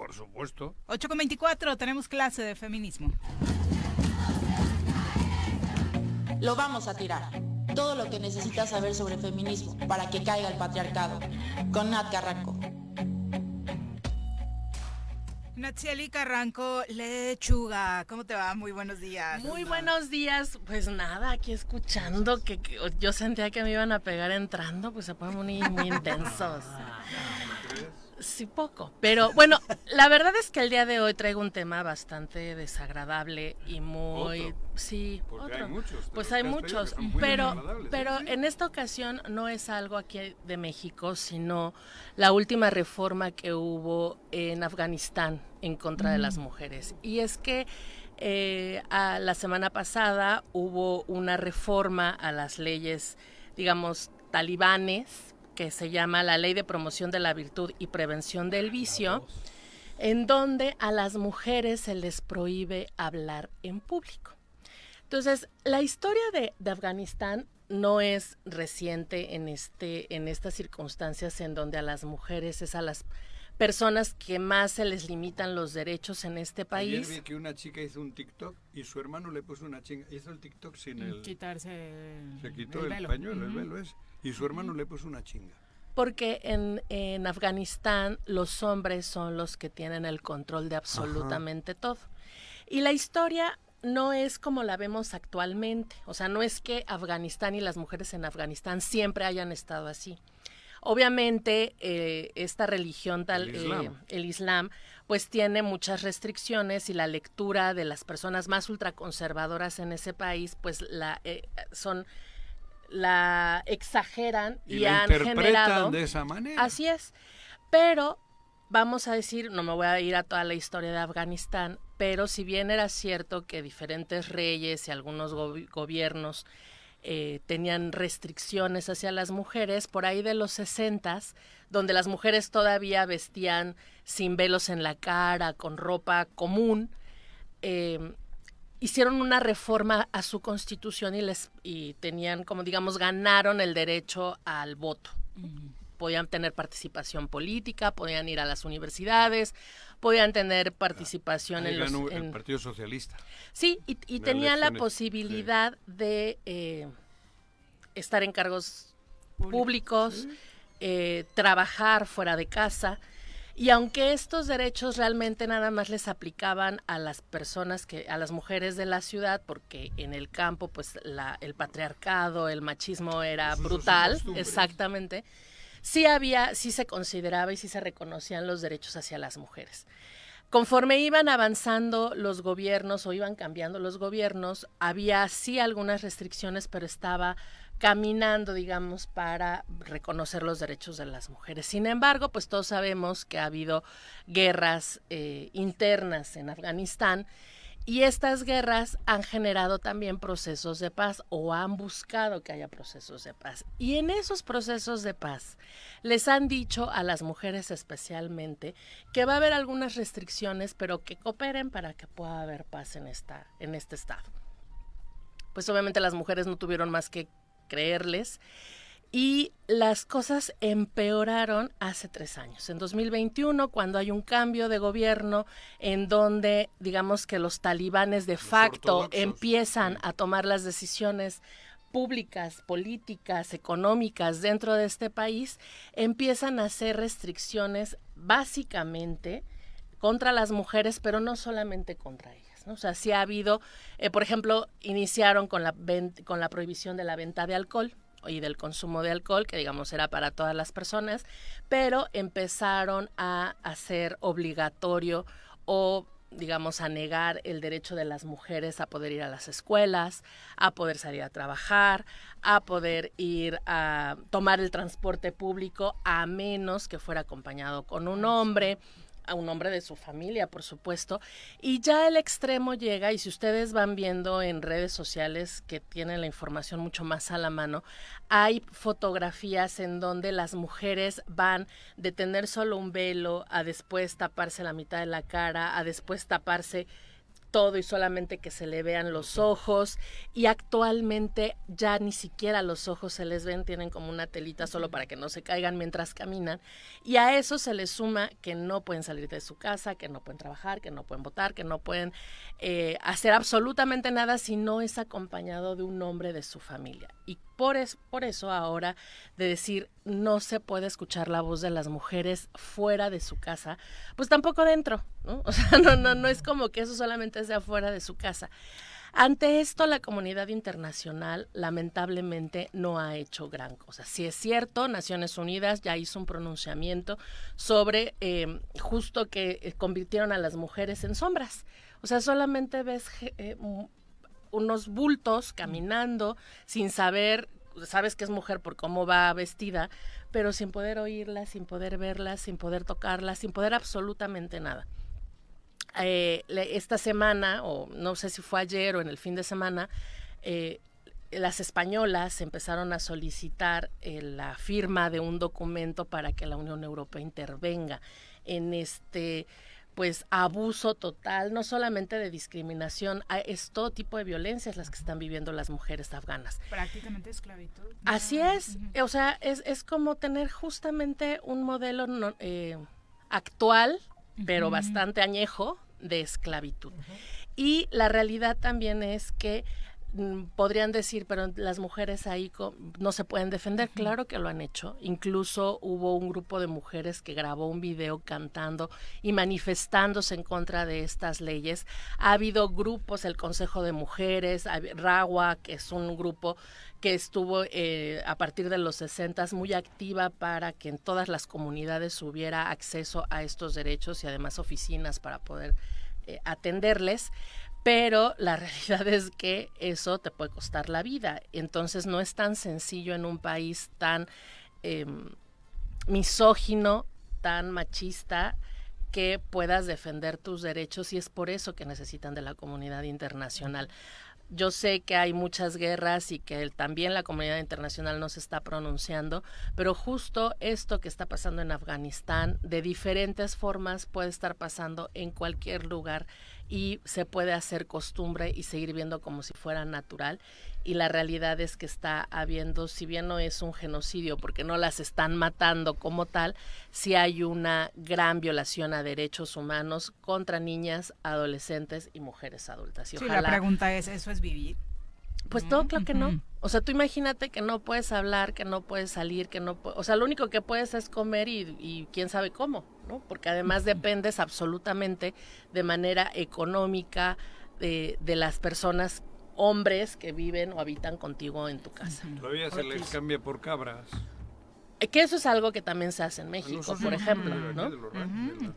Por supuesto. 8:24, tenemos clase de feminismo. Lo vamos a tirar. Todo lo que necesitas saber sobre feminismo para que caiga el patriarcado. Con Nat Carranco. Natsieli Carranco Lechuga, ¿cómo te va? Muy buenos días. Muy buenos días. Pues nada, aquí escuchando que yo sentía que me iban a pegar entrando, pues se ponen muy intensos. Sí, poco. Pero bueno, la verdad es que el día de hoy traigo un tema bastante desagradable y muy... ¿Otro? Sí, Porque otro. hay muchos. Pues hay muchos, pero ¿Sí? en esta ocasión no es algo aquí de México, sino la última reforma que hubo en Afganistán en contra de las mujeres. Y es que la semana pasada hubo una reforma a las leyes, digamos, talibanes, que se llama la Ley de Promoción de la Virtud y Prevención del Vicio, en donde a las mujeres se les prohíbe hablar en público. Entonces, la historia de Afganistán no es reciente en estas circunstancias en donde a las mujeres es a las personas que más se les limitan los derechos en este país. Ayer vi que una chica hizo un TikTok y su hermano le puso una chinga. Hizo el TikTok sin el... Quitarse Se quitó el velo. pañuelo, el velo ese. Y su hermano le puso una chinga. Porque en Afganistán los hombres son los que tienen el control de absolutamente todo. Y la historia no es como la vemos actualmente. O sea, no es que Afganistán y las mujeres en Afganistán siempre hayan estado así. Obviamente, esta religión, el Islam, pues tiene muchas restricciones y la lectura de las personas más ultraconservadoras en ese país, pues la exageran y la han interpretan generado de esa manera. Así es, pero vamos a decir, no me voy a ir a toda la historia de Afganistán, pero si bien era cierto que diferentes reyes y algunos gobiernos tenían restricciones hacia las mujeres, por ahí de los 60s, donde las mujeres todavía vestían sin velos en la cara, con ropa común, hicieron una reforma a su constitución y tenían, como digamos, ganaron el derecho al voto. Podían tener participación política, podían ir a las universidades, podían tener participación Ahí en ganó el Partido Socialista. Sí, y tenían la posibilidad de estar en cargos públicos, trabajar fuera de casa. Y aunque estos derechos realmente nada más les aplicaban a las personas, a las mujeres de la ciudad, porque en el campo pues el patriarcado, el machismo era brutal, exactamente, sí se consideraba y sí se reconocían los derechos hacia las mujeres. Conforme iban avanzando los gobiernos o iban cambiando los gobiernos, había sí algunas restricciones, pero estaba caminando, digamos, para reconocer los derechos de las mujeres. Sin embargo, pues todos sabemos que ha habido guerras internas en Afganistán y estas guerras han generado también procesos de paz o han buscado que haya procesos de paz. Y en esos procesos de paz les han dicho a las mujeres especialmente que va a haber algunas restricciones, pero que cooperen para que pueda haber paz en este estado. Pues obviamente las mujeres no tuvieron más que creerles y las cosas empeoraron hace 3 años. En 2021, cuando hay un cambio de gobierno en donde, digamos que los talibanes de facto empiezan a tomar las decisiones públicas, políticas, económicas dentro de este país, empiezan a hacer restricciones básicamente contra las mujeres, pero no solamente contra ellas. O sea, sí ha habido, por ejemplo, iniciaron con la prohibición de la venta de alcohol y del consumo de alcohol, que digamos era para todas las personas, pero empezaron a hacer obligatorio o digamos a negar el derecho de las mujeres a poder ir a las escuelas, a poder salir a trabajar, a poder ir a tomar el transporte público, a menos que fuera acompañado con un hombre, a un hombre de su familia, por supuesto, y ya el extremo llega, y si ustedes van viendo en redes sociales que tienen la información mucho más a la mano, hay fotografías en donde las mujeres van de tener solo un velo a después taparse la mitad de la cara, a después taparse todo y solamente que se le vean los ojos, y actualmente ya ni siquiera los ojos se les ven, tienen como una telita solo para que no se caigan mientras caminan, y a eso se les suma que no pueden salir de su casa, que no pueden trabajar, que no pueden votar, que no pueden hacer absolutamente nada si no es acompañado de un hombre de su familia. Y por eso ahora de decir no se puede escuchar la voz de las mujeres fuera de su casa, pues tampoco dentro, ¿no? O sea, no es como que eso solamente sea fuera de su casa. Ante esto, la comunidad internacional lamentablemente no ha hecho gran cosa. Si es cierto, Naciones Unidas ya hizo un pronunciamiento sobre justo que convirtieron a las mujeres en sombras. O sea, solamente ves unos bultos caminando sin saber, sabes que es mujer por cómo va vestida, pero sin poder oírla, sin poder verla, sin poder tocarla, sin poder absolutamente nada. Esta semana, o no sé si fue ayer o en el fin de semana, las españolas empezaron a solicitar la firma de un documento para que la Unión Europea intervenga en pues abuso total, no solamente de discriminación, es todo tipo de violencias las que están viviendo las mujeres afganas. Prácticamente esclavitud. Así es, o sea, es como tener justamente un modelo actual, pero bastante añejo, de esclavitud. Y la realidad también es que podrían decir, pero las mujeres ahí no se pueden defender. Claro que lo han hecho. Incluso hubo un grupo de mujeres que grabó un video cantando y manifestándose en contra de estas leyes. Ha habido grupos, el Consejo de Mujeres, RAWA, que es un grupo que estuvo a partir de los 60 muy activa para que en todas las comunidades hubiera acceso a estos derechos y además oficinas para poder atenderles. Pero la realidad es que eso te puede costar la vida. Entonces no es tan sencillo en un país tan misógino, tan machista, que puedas defender tus derechos, y es por eso que necesitan de la comunidad internacional. Yo sé que hay muchas guerras y que también la comunidad internacional no se está pronunciando, pero justo esto que está pasando en Afganistán, de diferentes formas puede estar pasando en cualquier lugar y se puede hacer costumbre y seguir viendo como si fuera natural. Y la realidad es que está habiendo, si bien no es un genocidio porque no las están matando como tal, sí hay una gran violación a derechos humanos contra niñas, adolescentes y mujeres adultas. Y sí, ojalá, la pregunta es, ¿eso es vivir? pues todo, claro que no. O sea, tú imagínate que no puedes hablar, que no puedes salir, o sea, lo único que puedes es comer y quién sabe cómo, ¿no? Porque además dependes absolutamente de manera económica de las personas, hombres que viven o habitan contigo en tu casa. Todavía se les cambia por cabras. Que eso es algo que también se hace en México, por ejemplo, ¿no?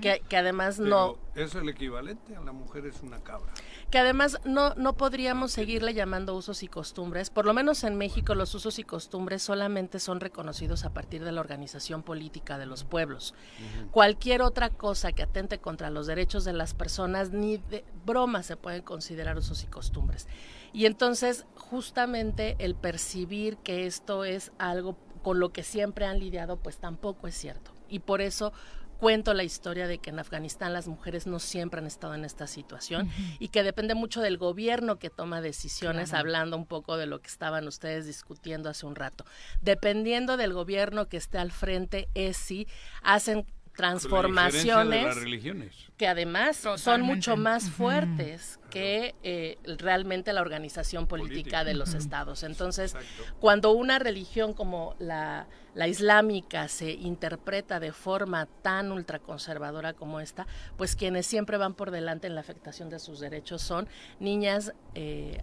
Que además pero no... es el equivalente, a la mujer es una cabra. Que además no podríamos seguirle llamando usos y costumbres. Por lo menos en México los usos y costumbres solamente son reconocidos a partir de la organización política de los pueblos. Cualquier otra cosa que atente contra los derechos de las personas, ni de broma se pueden considerar usos y costumbres. Y entonces justamente el percibir que esto es algo con lo que siempre han lidiado, pues tampoco es cierto. Y por eso cuento la historia de que en Afganistán las mujeres no siempre han estado en esta situación y que depende mucho del gobierno que toma decisiones, hablando un poco de lo que estaban ustedes discutiendo hace un rato. Dependiendo del gobierno que esté al frente, es si hacen transformaciones de las religiones, que además son mucho más fuertes que realmente la organización política de los estados. Entonces, cuando una religión como la islámica se interpreta de forma tan ultraconservadora como esta, pues quienes siempre van por delante en la afectación de sus derechos son niñas,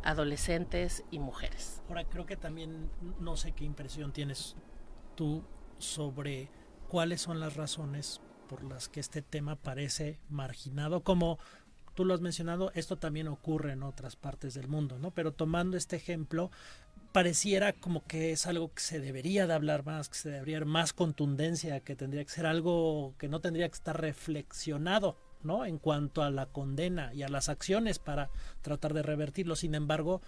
adolescentes y mujeres. Ahora, creo que también, no sé qué impresión tienes tú sobre cuáles son las razones por las que este tema parece marginado. Como tú lo has mencionado, esto también ocurre en otras partes del mundo, ¿no? Pero tomando este ejemplo, pareciera como que es algo que se debería de hablar más, que se debería dar más contundencia, que tendría que ser algo que no tendría que estar reflexionado, ¿no? En cuanto a la condena y a las acciones para tratar de revertirlo. Sin embargo,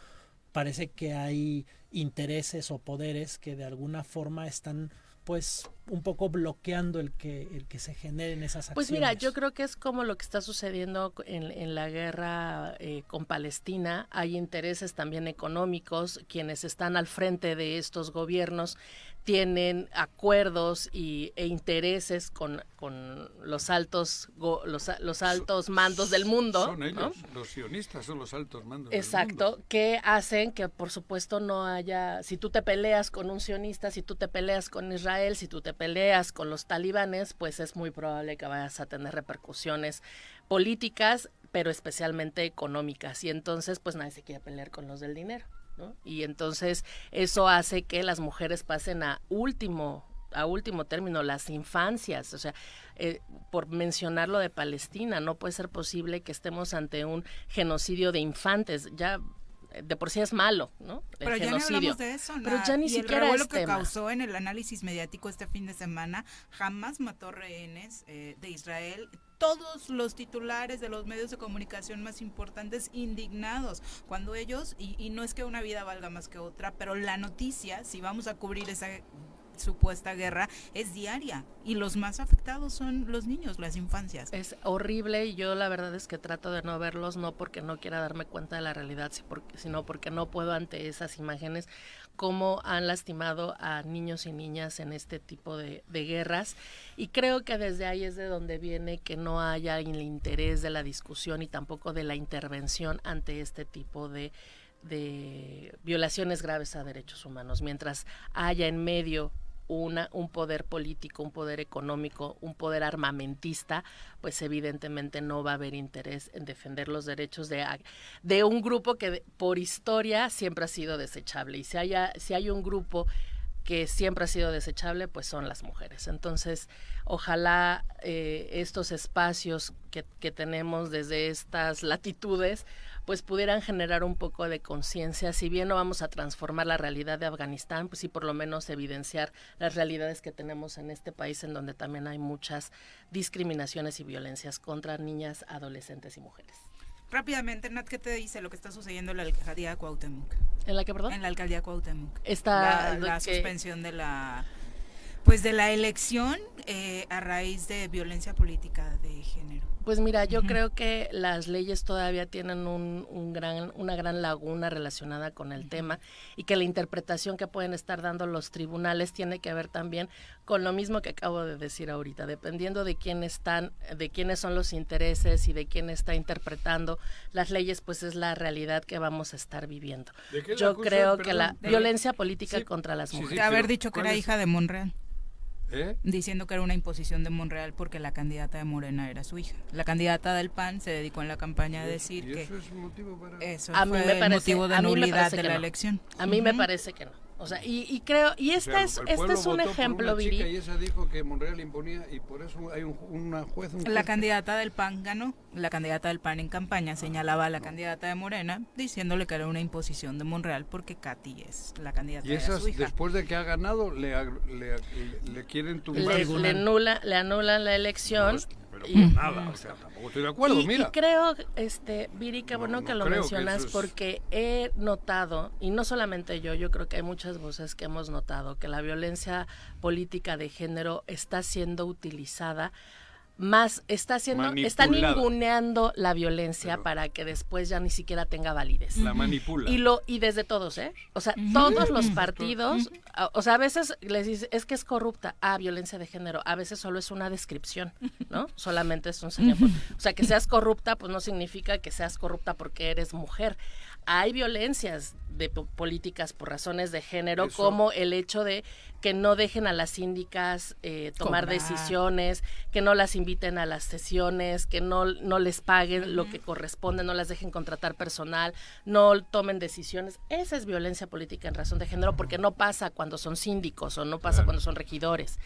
parece que hay intereses o poderes que de alguna forma están pues un poco bloqueando el que se generen esas acciones. Pues mira, yo creo que es como lo que está sucediendo en la guerra con Palestina. Hay intereses también económicos. Quienes están al frente de estos gobiernos tienen acuerdos e intereses con los altos mandos del mundo. Son ellos, ¿no? los sionistas son los altos mandos Exacto, del mundo. que hacen que por supuesto no haya, si tú te peleas con un sionista, si tú te peleas con Israel, si tú te peleas con los talibanes, pues es muy probable que vayas a tener repercusiones políticas, pero especialmente económicas, y entonces pues nadie se quiere pelear con los del dinero, ¿no? Y entonces eso hace que las mujeres pasen a último término las infancias. O sea, por mencionar lo de Palestina, no puede ser posible que estemos ante un genocidio de infantes. Ya de por sí es malo, ¿no? Pero ya no hablamos de eso, pero ya ni y siquiera el revuelo es que tema. causó en el análisis mediático este fin de semana, jamás mató rehenes de Israel. Todos los titulares de los medios de comunicación más importantes indignados, cuando ellos, y no es que una vida valga más que otra, pero la noticia, si vamos a cubrir esa supuesta guerra, es diaria, y los más afectados son los niños, las infancias. Es horrible, y yo la verdad es que trato de no verlos, no porque no quiera darme cuenta de la realidad, sino porque no puedo ante esas imágenes cómo han lastimado a niños y niñas en este tipo de guerras, y creo que desde ahí es de donde viene que no haya el interés de la discusión y tampoco de la intervención ante este tipo de violaciones graves a derechos humanos. Mientras haya en medio un poder político, un poder económico, un poder armamentista, pues evidentemente no va a haber interés en defender los derechos de un grupo que por historia siempre ha sido desechable. Y si hay un grupo que siempre ha sido desechable, pues son las mujeres. Entonces, ojalá estos espacios que tenemos desde estas latitudes, pues pudieran generar un poco de conciencia. Si bien no vamos a transformar la realidad de Afganistán, pues sí por lo menos evidenciar las realidades que tenemos en este país, en donde también hay muchas discriminaciones y violencias contra niñas, adolescentes y mujeres. Rápidamente, Nat, ¿qué te dice lo que está sucediendo en la alcaldía Cuauhtémoc? ¿En la que, perdón? En la alcaldía Cuauhtémoc. Está la que suspensión de la elección a raíz de violencia política de género. Pues mira, yo creo que las leyes todavía tienen una gran laguna relacionada con el tema, y que la interpretación que pueden estar dando los tribunales tiene que ver también con lo mismo que acabo de decir ahorita, dependiendo de quiénes son los intereses y de quién está interpretando las leyes, pues es la realidad que vamos a estar viviendo. Yo creo que la violencia política contra las mujeres. De haber dicho que era hija de Monreal. ¿Eh? Diciendo que era una imposición de Monreal porque la candidata de Morena era su hija. La candidata del PAN se dedicó en la campaña a decir que eso es motivo para... eso a mí fue me parece, el motivo de a mí me nulidad parece de que la no. elección. A mí me parece que no. O sea, y creo, y este es un ejemplo, Viri. Y esa dijo que Monreal imponía, y por eso hay una juez. La candidata del PAN ganó. La candidata del PAN en campaña señalaba a la candidata de Morena diciéndole que era una imposición de Monreal porque Katy es la candidata de su hija. Después de que ha ganado, le quieren tumbar. Le anulan la elección. No, pero nada, o sea, tampoco estoy de acuerdo, mira. Y creo, Viri, qué bueno que lo creo mencionas, que porque he notado, y no solamente yo creo que hay muchas voces que hemos notado que la violencia política de género está siendo utilizada está ninguneando la violencia para que después ya ni siquiera tenga validez. La manipula. Y desde todos, o sea, todos los partidos, o sea, a veces les dice, es que es corrupta, violencia de género, a veces solo es una descripción, ¿no? Solamente es un señal. O sea, que seas corrupta, pues no significa que seas corrupta porque eres mujer. Hay violencias de políticas por razones de género, como el hecho de que no dejen a las síndicas tomar decisiones, que no las inviten a las sesiones, que no les paguen lo que corresponde, no las dejen contratar personal, no tomen decisiones. Esa es violencia política en razón de género, porque no pasa cuando son síndicos o no pasa cuando son regidores.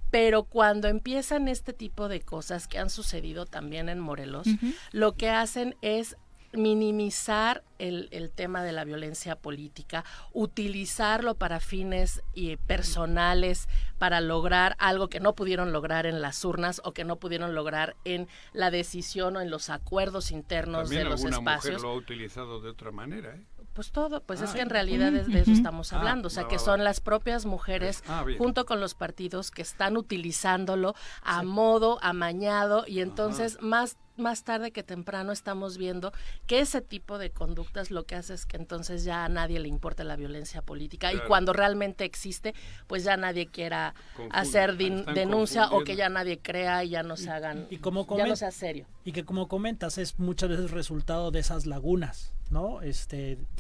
Pero cuando empiezan este tipo de cosas que han sucedido también en Morelos, lo que hacen es minimizar el tema de la violencia política, utilizarlo para fines personales, para lograr algo que no pudieron lograr en las urnas o que no pudieron lograr en la decisión o en los acuerdos internos también de los espacios. espacios. Mujer lo ha utilizado de otra manera, ¿eh? Pues todo, pues es que en realidad de eso estamos hablando, o sea, que son las propias mujeres bien. junto con los partidos que están utilizándolo a modo, amañado, y entonces más tarde que temprano estamos viendo que ese tipo de conductas lo que hace es que entonces ya a nadie le importa la violencia política, y cuando realmente existe, pues ya nadie quiera hacer denuncia, o que ya nadie crea y ya no se hagan, ya no sea serio. Y que como comentas, es muchas veces resultado de esas lagunas, ¿no?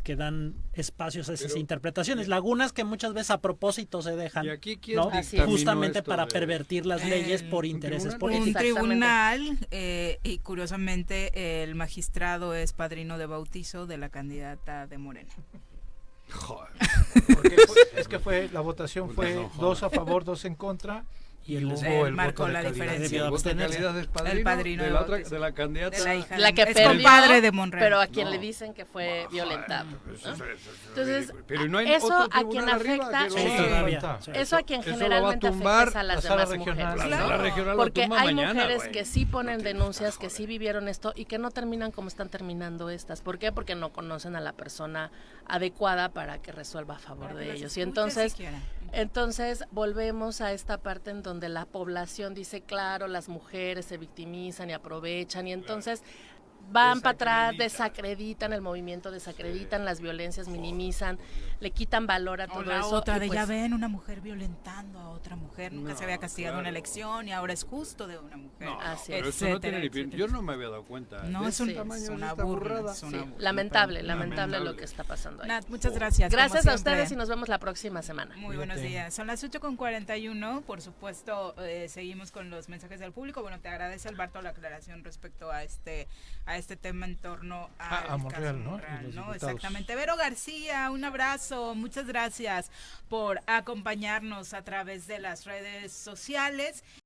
Que dan espacios a esas interpretaciones, lagunas que muchas veces a propósito se dejan, ¿Y aquí ¿no? Justamente para de... pervertir las leyes por intereses Un políticos. tribunal, y curiosamente el magistrado es padrino de bautizo de la candidata de Morena. Joder. Porque es que la votación fue 2 a favor, 2 en contra. Y el hubo el marcó voto de la calidad. diferencia. El voto de calidad es El padrino de de la otra, bautizo. de la candidata. De la hija La que es perdió, compadre de Monreal. pero a quien No. le dicen que fue violentado, ¿no? Entonces, pero no hay eso otro a quien tribunal arriba afecta, que lo- todavía. eso a quien Eso lo va a generalmente tumbar afecta es a las la sala demás regional. mujeres. La sala regional lo Porque tumba hay mañana, mujeres güey. que sí ponen No te denuncias, vas a que sí joder. vivieron esto y que no terminan como están terminando estas. ¿Por qué? Porque no conocen a la persona adecuada para que resuelva a favor Para que de las ellos. Y escuche entonces, siquiera. volvemos a esta parte en donde la población dice, claro, las mujeres se victimizan y aprovechan, y entonces van para atrás, desacreditan el movimiento, desacreditan las violencias, minimizan, le quitan valor a O todo la eso. otra y de pues, ya ven una mujer violentando a otra mujer, nunca No, se había castigado claro. una elección y ahora es justo de una mujer. No, Así pero es. eso no tiene ni Etcétera, fin. Yo no me había dado cuenta. No, de es, ese un, tamaño es de una esta burla. burrada. Es sí, una lamentable lamentable. lo que está pasando ahí. Nat, muchas gracias. Gracias como a ustedes siempre. y nos vemos la próxima semana. Muy buenos días. Son las 8:41. Por supuesto, seguimos con los mensajes del público. Bueno, te agradece, Alberto, la aclaración respecto a este tema en torno A Monreal, caso ¿no? Monreal, Y los ¿no? diputados. Exactamente. Vero García, un abrazo. Muchas gracias por acompañarnos a través de las redes sociales.